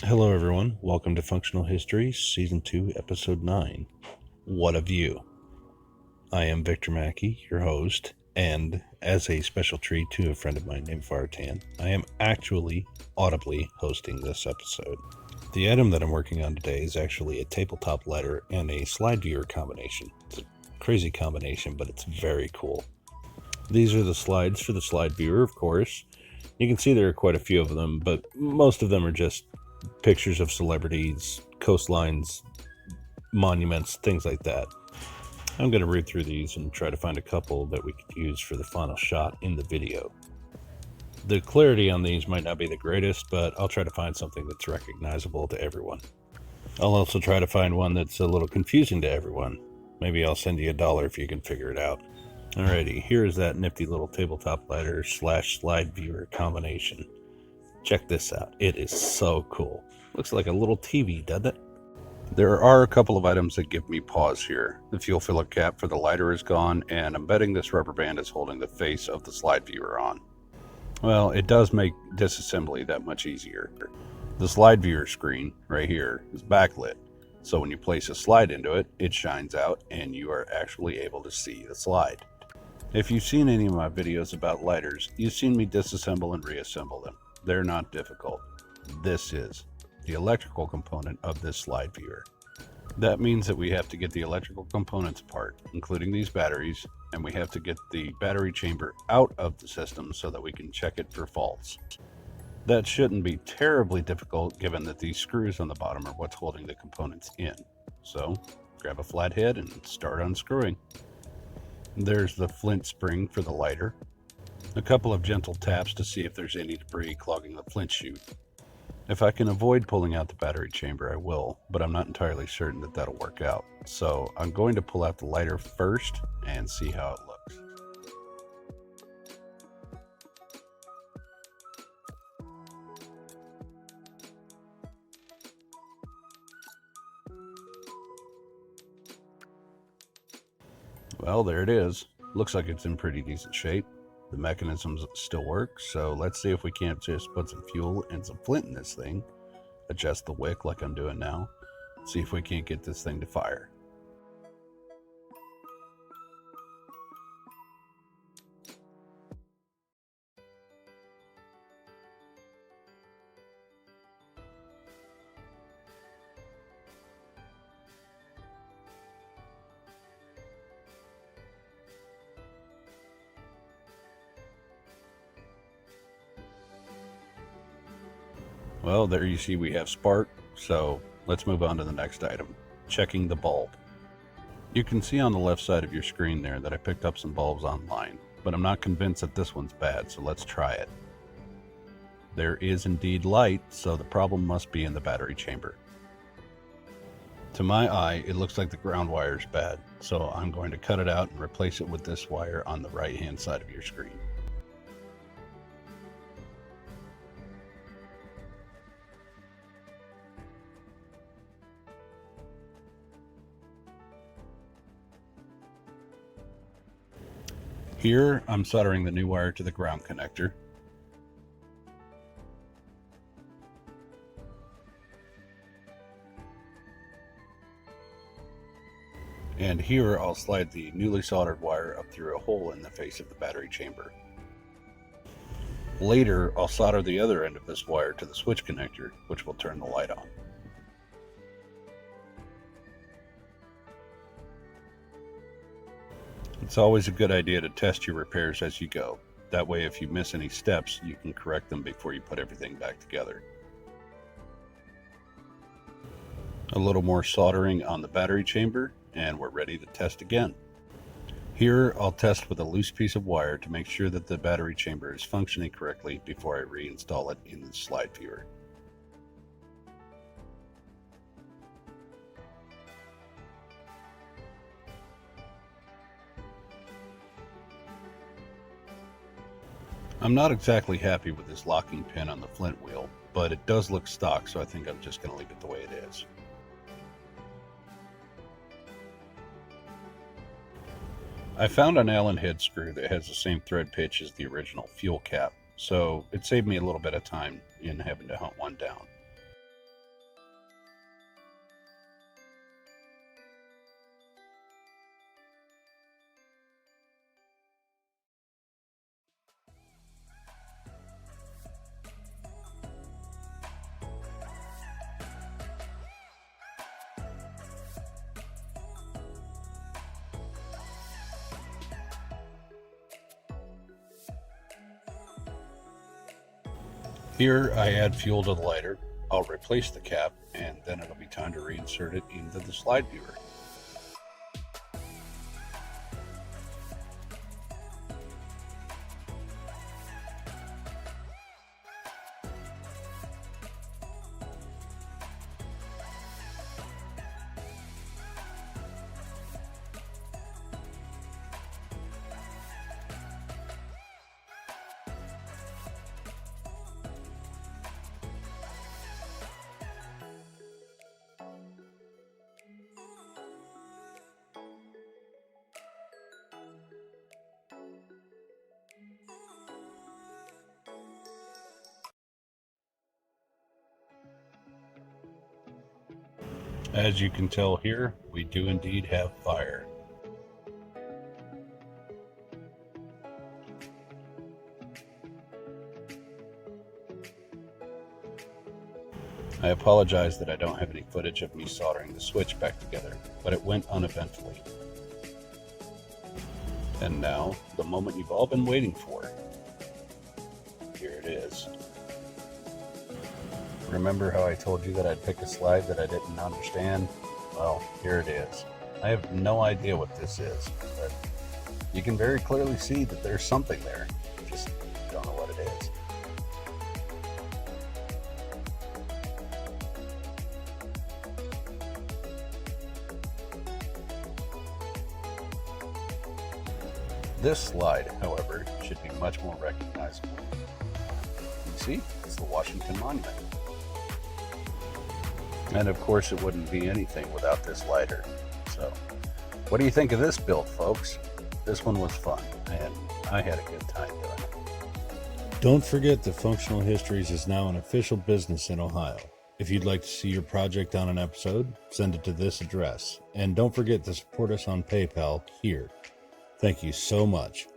Hello everyone, welcome to Functional Histories, Season 2, Episode 9. What a View. I am Victor Mackey, your host, and as a special treat to a friend of mine named Vartan, I am actually audibly hosting this episode. The item that I'm working on today is actually a tabletop ladder and a slide viewer combination. It's a crazy combination, but it's very cool. These are the slides for the slide viewer, of course. You can see there are quite a few of them, but most of them are just pictures of celebrities, coastlines, monuments, things like that. I'm going to read through these and try to find a couple that we could use for the final shot in the video. The clarity on these might not be the greatest, but I'll try to find something that's recognizable to everyone. I'll also try to find one that's a little confusing to everyone. Maybe I'll send you $1 if you can figure it out. Alrighty, here is that nifty little tabletop ladder / slide viewer combination. Check this out. It is so cool. Looks like a little TV, doesn't it? There are a couple of items that give me pause here. The fuel filler cap for the lighter is gone, and I'm betting this rubber band is holding the face of the slide viewer on. Well, it does make disassembly that much easier. The slide viewer screen, right here, is backlit, so when you place a slide into it, it shines out and you are actually able to see the slide. If you've seen any of my videos about lighters, you've seen me disassemble and reassemble them. They're not difficult. This is the electrical component of this slide viewer. That means that we have to get the electrical components apart, including these batteries, and we have to get the battery chamber out of the system so that we can check it for faults. That shouldn't be terribly difficult given that these screws on the bottom are what's holding the components in. So, grab a flathead and start unscrewing. There's the flint spring for the lighter. A couple of gentle taps to see if there's any debris clogging the flint chute. If I can avoid pulling out the battery chamber, I will, but I'm not entirely certain that that'll work out. So I'm going to pull out the lighter first and see how it looks. Well, there it is. Looks like it's in pretty decent shape. The mechanisms still work, so let's see if we can't just put some fuel and some flint in this thing, adjust the wick like I'm doing now, see if we can't get this thing to fire. Well, there you see we have spark, so let's move on to the next item, checking the bulb. You can see on the left side of your screen there that I picked up some bulbs online, but I'm not convinced that this one's bad, so let's try it. There is indeed light, so the problem must be in the battery chamber. To my eye, it looks like the ground wire is bad, so I'm going to cut it out and replace it with this wire on the right hand side of your screen. Here, I'm soldering the new wire to the ground connector. And here, I'll slide the newly soldered wire up through a hole in the face of the battery chamber. Later, I'll solder the other end of this wire to the switch connector, which will turn the light on. It's always a good idea to test your repairs as you go. That way, if you miss any steps, you can correct them before you put everything back together. A little more soldering on the battery chamber, and we're ready to test again. Here, I'll test with a loose piece of wire to make sure that the battery chamber is functioning correctly before I reinstall it in the slide viewer. I'm not exactly happy with this locking pin on the flint wheel, but it does look stock, so I think I'm just going to leave it the way it is. I found an Allen head screw that has the same thread pitch as the original fuel cap, so it saved me a little bit of time in having to hunt one down. Here I add fuel to the lighter, I'll replace the cap, and then it'll be time to reinsert it into the slide viewer. As you can tell here, we do indeed have fire. I apologize that I don't have any footage of me soldering the switch back together, but it went uneventfully. And now, the moment you've all been waiting for. Here it is. Remember how I told you that I'd pick a slide that I didn't understand? Well, here it is. I have no idea what this is, but you can very clearly see that there's something there. Just don't know what it is. This slide, however, should be much more recognizable. You see, it's the Washington Monument. And of course it wouldn't be anything without this lighter. So, what do you think of this build, folks? This one was fun, and I had a good time doing it. Don't forget that Functional Histories is now an official business in Ohio. If you'd like to see your project on an episode, send it to this address. And don't forget to support us on PayPal here. Thank you so much.